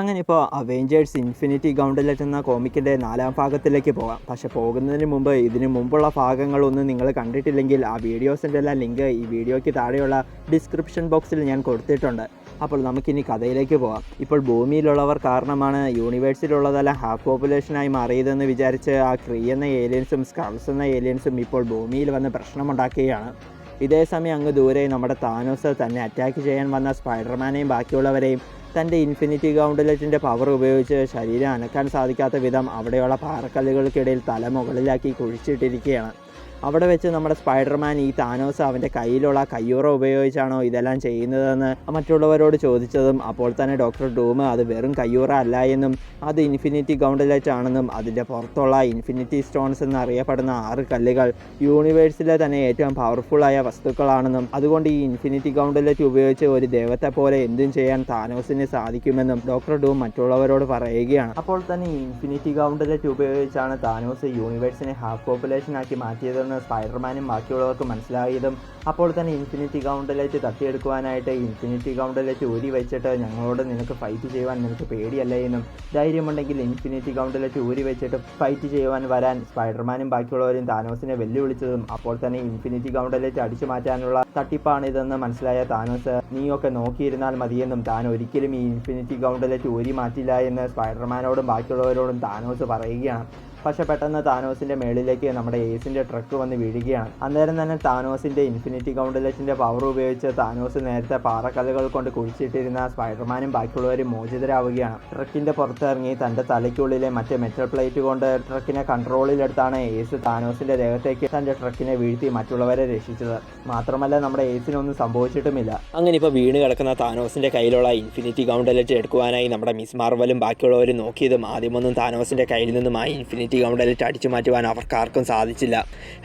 അങ്ങനെ ഇപ്പോൾ Avengers infinity ഗൗണ്ടലെറ്റ് എന്ന കോമിക്കിൻ്റെ 4ാം ഭാഗത്തിലേക്ക് പോകാം. പക്ഷെ പോകുന്നതിന് മുമ്പ് ഇതിന് മുമ്പുള്ള ഭാഗങ്ങളൊന്നും നിങ്ങൾ കണ്ടിട്ടില്ലെങ്കിൽ ആ വീഡിയോസിൻ്റെ എല്ലാം ലിങ്ക് ഈ വീഡിയോയ്ക്ക് താഴെയുള്ള ഡിസ്ക്രിപ്ഷൻ ബോക്സിൽ ഞാൻ കൊടുത്തിട്ടുണ്ട്. അപ്പോൾ നമുക്കിനി കഥയിലേക്ക് പോകാം. ഇപ്പോൾ ഭൂമിയിലുള്ളവർ കാരണമാണ് യൂണിവേഴ്സിലുള്ളതെല്ലാം ഹാഫ് പോപ്പുലേഷനായി മാറിയതെന്ന് വിചാരിച്ച് ആ ക്രീ എന്ന ഏലിയൻസും സ്കൾസ് എന്ന ഏലിയൻസും ഇപ്പോൾ ഭൂമിയിൽ വന്ന് പ്രശ്നമുണ്ടാക്കുകയാണ്. ഇതേസമയം അങ്ങ് ദൂരെ നമ്മുടെ താനോസ് തന്നെ അറ്റാക്ക് ചെയ്യാൻ വന്ന സ്പൈഡർമാനെയും ബാക്കിയുള്ളവരെയും തൻ്റെ ഇൻഫിനിറ്റി ഗൗണ്ടലെറ്റിൻ്റെ പവർ ഉപയോഗിച്ച് ശരീരം അനക്കാൻ സാധിക്കാത്ത വിധം അവിടെയുള്ള പാറക്കല്ലുകൾക്കിടയിൽ തല മുകളിലാക്കി കുഴിച്ചിട്ടിരിക്കുകയാണ്. അവിടെ വെച്ച് നമ്മുടെ സ്പൈഡർമാൻ ഈ താനോസ് അവൻ്റെ കയ്യിലുള്ള കയ്യൂറ ഉപയോഗിച്ചാണോ ഇതെല്ലാം ചെയ്യുന്നതെന്ന് മറ്റുള്ളവരോട് ചോദിച്ചതും അപ്പോൾ തന്നെ ഡോക്ടർ ഡൂം അത് വെറും കയ്യൂറ അല്ല എന്നും അത് ഇൻഫിനിറ്റി ഗൗണ്ടലെറ്റ് ആണെന്നും അതിൻ്റെ പുറത്തുള്ള ഇൻഫിനിറ്റി സ്റ്റോൺസ് എന്നറിയപ്പെടുന്ന 6 കല്ലുകൾ യൂണിവേഴ്സിലെ തന്നെ ഏറ്റവും പവർഫുള്ളായ വസ്തുക്കളാണെന്നും അതുകൊണ്ട് ഈ ഇൻഫിനിറ്റി ഗൗണ്ടലെറ്റ് ഉപയോഗിച്ച് ഒരു ദൈവത്തെ പോലെ എന്തും ചെയ്യാൻ താനോസിന് സാധിക്കുമെന്നും ഡോക്ടർ ഡൂം മറ്റുള്ളവരോട് പറയുകയാണ്. അപ്പോൾ തന്നെ ഈ ഇൻഫിനിറ്റി ഗൗണ്ടലെറ്റ് ഉപയോഗിച്ചാണ് താനോസ് യൂണിവേഴ്സിനെ ഹാഫ് പോപ്പുലേഷനാക്കി മാറ്റിയതെന്ന് സ്പൈഡർമാനും ബാക്കിയുള്ളവർക്ക് മനസ്സിലായതും അപ്പോൾ തന്നെ ഇൻഫിനിറ്റി ഗൗണ്ടലെറ്റ് തട്ടിയെടുക്കുവാനായിട്ട് ഇൻഫിനിറ്റി ഗൗണ്ടലെറ്റ് ഊരി വെച്ചിട്ട് ഞങ്ങളോട് നിനക്ക് ഫൈറ്റ് ചെയ്യുവാൻ നിനക്ക് പേടിയല്ലേ എന്നും ധൈര്യമുണ്ടെങ്കിൽ ഇൻഫിനിറ്റി ഗൗണ്ടലെറ്റ് ഊരി വെച്ചിട്ട് ഫൈറ്റ് ചെയ്യുവാൻ വരാൻ സ്പൈഡർമാനും ബാക്കിയുള്ളവരും താനോസിനെ വെല്ലുവിളിച്ചതും അപ്പോൾ തന്നെ ഇൻഫിനിറ്റി ഗൗണ്ടലെറ്റ് അടിച്ചു മാറ്റാനുള്ള തട്ടിപ്പാണിതെന്ന് മനസ്സിലായ താനോസ് നീയൊക്കെ നോക്കിയിരുന്നാൽ മതിയെന്നും താൻ ഒരിക്കലും ഈ ഇൻഫിനിറ്റി ഗൗണ്ടലെറ്റ് ഊരി മാറ്റില്ല എന്ന് സ്പൈഡർമാനോടും ബാക്കിയുള്ളവരോടും താനോസ് പറയുകയാണ്. പക്ഷെ പെട്ടെന്ന് താനോസിൻ്റെ മേളിലേക്ക് നമ്മുടെ ഏസിൻ്റെ ട്രക്ക് വന്ന് വീഴുകയാണ്. അന്നേരം തന്നെ താനോസിൻ്റെ ഇൻഫിനിറ്റി ഗൗണ്ടലെറ്റിൻ്റെ പവർ ഉപയോഗിച്ച് താനോസ് നേരത്തെ പാറക്കല്ലുകൾ കൊണ്ട് കുഴിച്ചിട്ടിരുന്ന സ്പൈഡർമാനും ബാക്കിയുള്ളവരും മോചിതരാവുകയാണ്. ട്രക്കിൻ്റെ പുറത്തിറങ്ങി തൻ്റെ തലയ്ക്കുള്ളിലെ മറ്റേ മെറ്റൽ പ്ലേറ്റ് കൊണ്ട് ട്രക്കിനെ കൺട്രോളിലെടുത്താണ് ഏസ് താനോസിൻ്റെ ദേഹത്തേക്ക് തൻ്റെ ട്രക്കിനെ വീഴ്ത്തി മറ്റുള്ളവരെ രക്ഷിച്ചത്. മാത്രമല്ല നമ്മുടെ ഏസിനൊന്നും സംഭവിച്ചിട്ടുമില്ല. അങ്ങനെ ഇപ്പോൾ വീണ് കിടക്കുന്ന താനോസിൻ്റെ കയ്യിലുള്ള ഇൻഫിനിറ്റി ഗൗണ്ടലെറ്റ് എടുക്കുവാനായി നമ്മുടെ മിസ് മാർവലും ബാക്കിയുള്ളവരും നോക്കിയതും ആദ്യമൊന്നും താനോസിൻ്റെ കയ്യിൽ നിന്നും ആ ഇൻഫിനിറ്റി ഗൗണ്ടലെറ്റ് അടിച്ചു മാറ്റുവാൻ അവർക്കാർക്കും സാധിച്ചില്ല.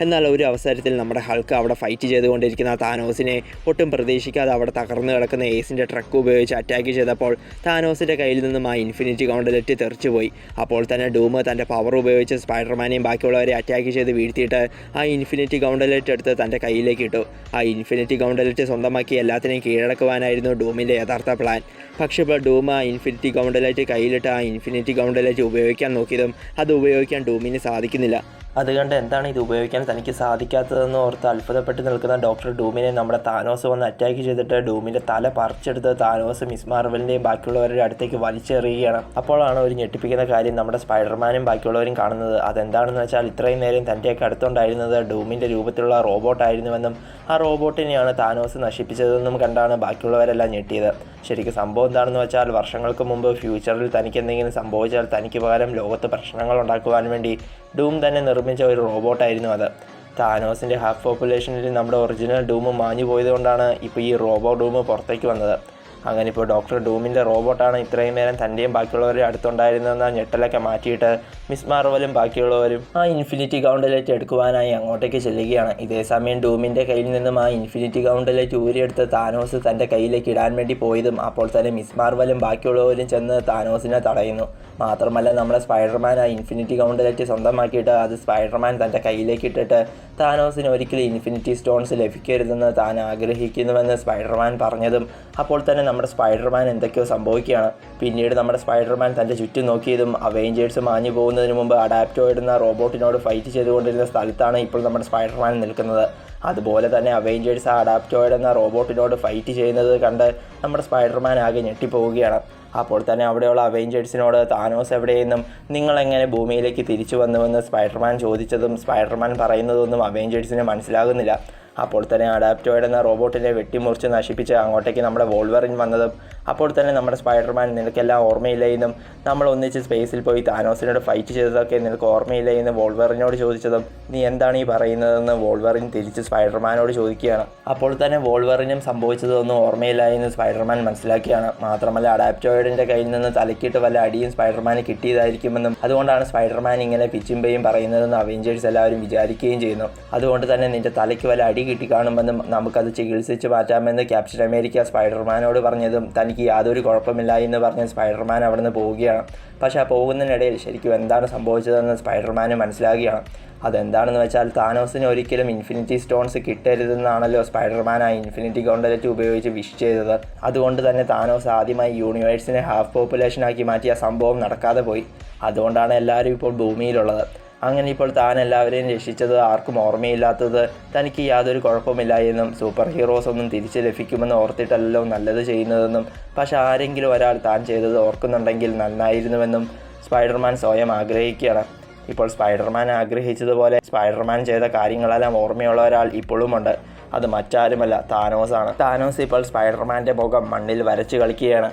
എന്നാൽ ഒരു അവസരത്തിൽ നമ്മുടെ ഹൾക്ക് അവിടെ ഫൈറ്റ് ചെയ്തുകൊണ്ടിരിക്കുന്ന താനോസിനെ ഒട്ടും പ്രതീക്ഷിക്കാതെ അവിടെ തകർന്നു കിടക്കുന്ന ഏസിൻ്റെ ട്രക്ക് ഉപയോഗിച്ച് അറ്റാക്ക് ചെയ്തപ്പോൾ താനോസിൻ്റെ കയ്യിൽ നിന്നും ആ ഇൻഫിനിറ്റി ഗൗണ്ടലെറ്റ് തെറിച്ചുപോയി. അപ്പോൾ തന്നെ ഡൂം തൻ്റെ പവർ ഉപയോഗിച്ച് സ്പൈഡർമാനെയും ബാക്കിയുള്ളവരെ അറ്റാക്ക് ചെയ്ത് വീഴ്ത്തിയിട്ട് ആ ഇൻഫിനിറ്റി ഗൗണ്ടലെറ്റ് എടുത്ത് തൻ്റെ കയ്യിലേക്ക് ഇട്ടു. ആ ഇൻഫിനിറ്റി ഗൗണ്ടലെറ്റ് സ്വന്തമാക്കി എല്ലാത്തിനെയും കീഴടക്കുവാനായിരുന്നു ഡൂമിൻ്റെ യഥാർത്ഥ പ്ലാൻ. പക്ഷേ ഇപ്പോൾ ഡൂം ആ ഇൻഫിനിറ്റി ഗൗണ്ടലെറ്റ് കയ്യിലിട്ട് ആ ഇൻഫിനിറ്റി ഗൗണ്ടലെറ്റ് ഉപയോഗിക്കാൻ നോക്കിയതും അത് ഉപയോഗിക്കാൻ ഡൂമിന് സാധിക്കുന്നില്ല. അതുകൊണ്ട് എന്താണ് ഇത് ഉപയോഗിക്കാൻ തനിക്ക് സാധിക്കാത്തതെന്ന് ഓർത്ത് അത്ഭുതപ്പെട്ട് നിൽക്കുന്ന ഡോക്ടർ ഡൂമിനെ നമ്മുടെ താനോസ് വന്ന് അറ്റാക്ക് ചെയ്തിട്ട് ഡൂമിൻ്റെ തല പറിച്ചെടുത്ത് താനോസ് മിസ് മാർവലിൻ്റെയും ബാക്കിയുള്ളവരുടെ അടുത്തേക്ക് വലിച്ചെറിയുകയാണ്. അപ്പോഴാണ് ഒരു ഞെട്ടിപ്പിക്കുന്ന കാര്യം നമ്മുടെ സ്പൈഡർമാനും ബാക്കിയുള്ളവരും കാണുന്നത്. അതെന്താണെന്ന് വെച്ചാൽ ഇത്രയും നേരം തൻ്റെയൊക്കെ അടുത്തുണ്ടായിരുന്നത് ഡൂമിൻ്റെ രൂപത്തിലുള്ള റോബോട്ടായിരുന്നുവെന്നും ആ റോബോട്ടിനെയാണ് താനോസ് നശിപ്പിച്ചതെന്നും കണ്ടാണ് ബാക്കിയുള്ളവരെല്ലാം ഞെട്ടിയത്. ശരിക്കും സംഭവം എന്താണെന്ന് വെച്ചാൽ വർഷങ്ങൾക്ക് മുമ്പ് ഫ്യൂച്ചറിൽ തനിക്ക് എന്തെങ്കിലും സംഭവിച്ചാൽ തനിക്ക് പകരം ലോകത്ത് പ്രശ്നങ്ങൾ ഉണ്ടാക്കുവാൻ വേണ്ടി ഡൂം തന്നെ നിർമ്മിച്ച ഒരു റോബോട്ടായിരുന്നു അത്. താനോസിൻ്റെ ഹാഫ് പോപ്പുലേഷനിൽ നമ്മുടെ ഒറിജിനൽ ഡൂം മാഞ്ഞു പോയതുകൊണ്ടാണ് ഇപ്പോൾ ഈ റോബോ ഡൂം പുറത്തേക്ക് വന്നത്. അങ്ങനെ ഇപ്പോൾ ഡോക്ടർ ഡൂമിൻ്റെ റോബോട്ടാണ് ഇത്രയും നേരം തൻ്റെയും ബാക്കിയുള്ളവരുടെ അടുത്തുണ്ടായിരുന്നെന്ന ഞെട്ടലൊക്കെ മാറ്റിയിട്ട് മിസ് മാർവലും ബാക്കിയുള്ളവരും ആ ഇൻഫിനിറ്റി ഗൗണ്ടലെറ്റ് എടുക്കുവാനായി അങ്ങോട്ടേക്ക് ചെല്ലുകയാണ്. ഇതേസമയം ഡൂമിൻ്റെ കയ്യിൽ നിന്നും ആ ഇൻഫിനിറ്റി ഗൗണ്ടലെറ്റ് ഊരിയെടുത്ത് താനോസ് തൻ്റെ കയ്യിലേക്ക് ഇടാൻ വേണ്ടി പോയതും അപ്പോൾ തന്നെ മിസ് മാർവലും ബാക്കിയുള്ളവരും ചെന്ന് താനോസിനെ തടയുന്നു. മാത്രമല്ല നമ്മുടെ സ്പൈഡർമാൻ ആ ഇൻഫിനിറ്റി ഗൗണ്ടലെറ്റ് സ്വന്തമാക്കിയിട്ട് അത് സ്പൈഡർമാൻ തൻ്റെ കയ്യിലേക്ക് ഇട്ടിട്ട് താനോസിന് ഒരിക്കലും ഇൻഫിനിറ്റി സ്റ്റോൺസ് ലഭിക്കരുതെന്ന് താൻ ആഗ്രഹിക്കുന്നുവെന്ന് സ്പൈഡർമാൻ പറഞ്ഞതും അപ്പോൾ തന്നെ നമ്മുടെ സ്പൈഡർമാൻ എന്തൊക്കെയോ സംഭവിക്കുകയാണ്. പിന്നീട് നമ്മുടെ സ്പൈഡർമാൻ തൻ്റെ ചുറ്റും നോക്കിയതും അവെഞ്ചേഴ്സ് മാഞ്ഞു പോകുന്നതിന് മുമ്പ് അഡാപ്റ്റോയിഡ് എന്ന റോബോട്ടിനോട് ഫൈറ്റ് ചെയ്തുകൊണ്ടിരുന്ന സ്ഥലത്താണ് ഇപ്പോൾ നമ്മുടെ സ്പൈഡർമാൻ നിൽക്കുന്നത്. അതുപോലെ തന്നെ അവെഞ്ചേഴ്സ് ആ അഡാപ്റ്റോയിഡ് എന്ന റോബോട്ടിനോട് ഫൈറ്റ് ചെയ്യുന്നത് കണ്ട് നമ്മുടെ സ്പൈഡർമാൻ ആകെ ഞെട്ടിപ്പോവുകയാണ്. അപ്പോൾ തന്നെ അവിടെയുള്ള അവെഞ്ചേഴ്സിനോട് താനോസ് എവിടെയെന്നും നിങ്ങളെങ്ങനെ ഭൂമിയിലേക്ക് തിരിച്ചു വന്നുവെന്ന് സ്പൈഡർമാൻ ചോദിച്ചതും സ്പൈഡർമാൻ പറയുന്നതൊന്നും അവെഞ്ചേഴ്സിന് മനസ്സിലാകുന്നില്ല. അപ്പോൾ തന്നെ അഡാപ്റ്റോയിഡ് എന്ന റോബോട്ടിനെ വെട്ടിമുറിച്ച് നശിപ്പിച്ച് അങ്ങോട്ടേക്ക് നമ്മുടെ വോൾവറിൻ വന്നതും അപ്പോൾ തന്നെ നമ്മുടെ സ്പൈഡർമാൻ നിനക്കെല്ലാം ഓർമ്മയില്ല എന്നും നമ്മൾ ഒന്നിച്ച് സ്പേസിൽ പോയി താനോസിനോട് ഫൈറ്റ് ചെയ്തതൊക്കെ നിനക്ക് ഓർമ്മയില്ല എന്ന് വോൾവറിനോട് ചോദിച്ചതും നീ എന്താണ് ഈ പറയുന്നതെന്ന് വോൾവറിൻ തിരിച്ച് സ്പൈഡർമാനോട് ചോദിക്കുകയാണ്. അപ്പോൾ തന്നെ വോൾവറിനും സംഭവിച്ചതൊന്നും ഓർമ്മയില്ല എന്ന് സ്പൈഡർമാൻ മനസ്സിലാക്കിയാണ്. മാത്രമല്ല അഡാപ്റ്റോയിഡിൻ്റെ കയ്യിൽ നിന്ന് തലക്കിട്ട് വല്ല അടിയും സ്പൈഡർമാന് കിട്ടിയതായിരിക്കുമെന്നും അതുകൊണ്ടാണ് സ്പൈഡർമാൻ ഇങ്ങനെ പിച്ചുമ്പയും പറയുന്നതെന്ന് അവെഞ്ചേഴ്സ് എല്ലാവരും വിചാരിക്കുകയും ചെയ്യുന്നു. അതുകൊണ്ട് തന്നെ നിൻ്റെ തലയ്ക്ക് വല്ല അടി കിട്ടി കാണുമെന്നും നമുക്കത് ചികിത്സിച്ച് മാറ്റാമെന്ന് ക്യാപ്റ്റൻ അമേരിക്ക സ്പൈഡർമാനോട് പറഞ്ഞതും തനിക്ക് തനിക്ക് യാതൊരു കുഴപ്പമില്ല എന്ന് പറഞ്ഞ് സ്പൈഡർമാൻ അവിടെ നിന്ന് പോവുകയാണ്. പക്ഷേ ആ പോകുന്നതിനിടയിൽ ശരിക്കും എന്താണ് സംഭവിച്ചതെന്ന് സ്പൈഡർമാന് മനസ്സിലാകുകയാണ്. അതെന്താണെന്ന് വെച്ചാൽ താനോസിന് ഒരിക്കലും ഇൻഫിനിറ്റി സ്റ്റോൺസ് കിട്ടരുതെന്നാണല്ലോ സ്പൈഡർമാൻ ആ ഇൻഫിനിറ്റി ഗൗണ്ടലറ്റ് ഉപയോഗിച്ച് വിഷ് ചെയ്തത്. അതുകൊണ്ട് തന്നെ താനോസ് ആദ്യമായി യൂണിവേഴ്സിനെ ഹാഫ് പോപ്പുലേഷനാക്കി മാറ്റിയ സംഭവം നടക്കാതെ പോയി. അതുകൊണ്ടാണ് എല്ലാവരും ഇപ്പോൾ ഭൂമിയിലുള്ളത്. അങ്ങനെ ഇപ്പോൾ താൻ എല്ലാവരെയും രക്ഷിച്ചത് ആർക്കും ഓർമ്മയില്ലാത്തത് തനിക്ക് യാതൊരു കുഴപ്പമില്ല എന്നും സൂപ്പർ ഹീറോസ് ഒന്നും തിരിച്ച് ലഭിക്കുമെന്ന് ഓർത്തിട്ടല്ലോ നല്ലത് ചെയ്യുന്നതെന്നും പക്ഷെ ആരെങ്കിലും ഒരാൾ താൻ ചെയ്തത് ഓർക്കുന്നുണ്ടെങ്കിൽ നന്നായിരുന്നുവെന്നും സ്പൈഡർമാൻ സ്വയം ആഗ്രഹിക്കുകയാണ്. ഇപ്പോൾ സ്പൈഡർമാൻ ആഗ്രഹിച്ചതുപോലെ സ്പൈഡർമാൻ ചെയ്ത കാര്യങ്ങളെല്ലാം ഓർമ്മയുള്ള ഒരാൾ ഇപ്പോഴുമുണ്ട്. അത് മറ്റാരുമല്ല, താനോസാണ്. താനോസ് ഇപ്പോൾ സ്പൈഡർമാൻ്റെ മുഖം മണ്ണിൽ വരച്ച് കളിക്കുകയാണ്.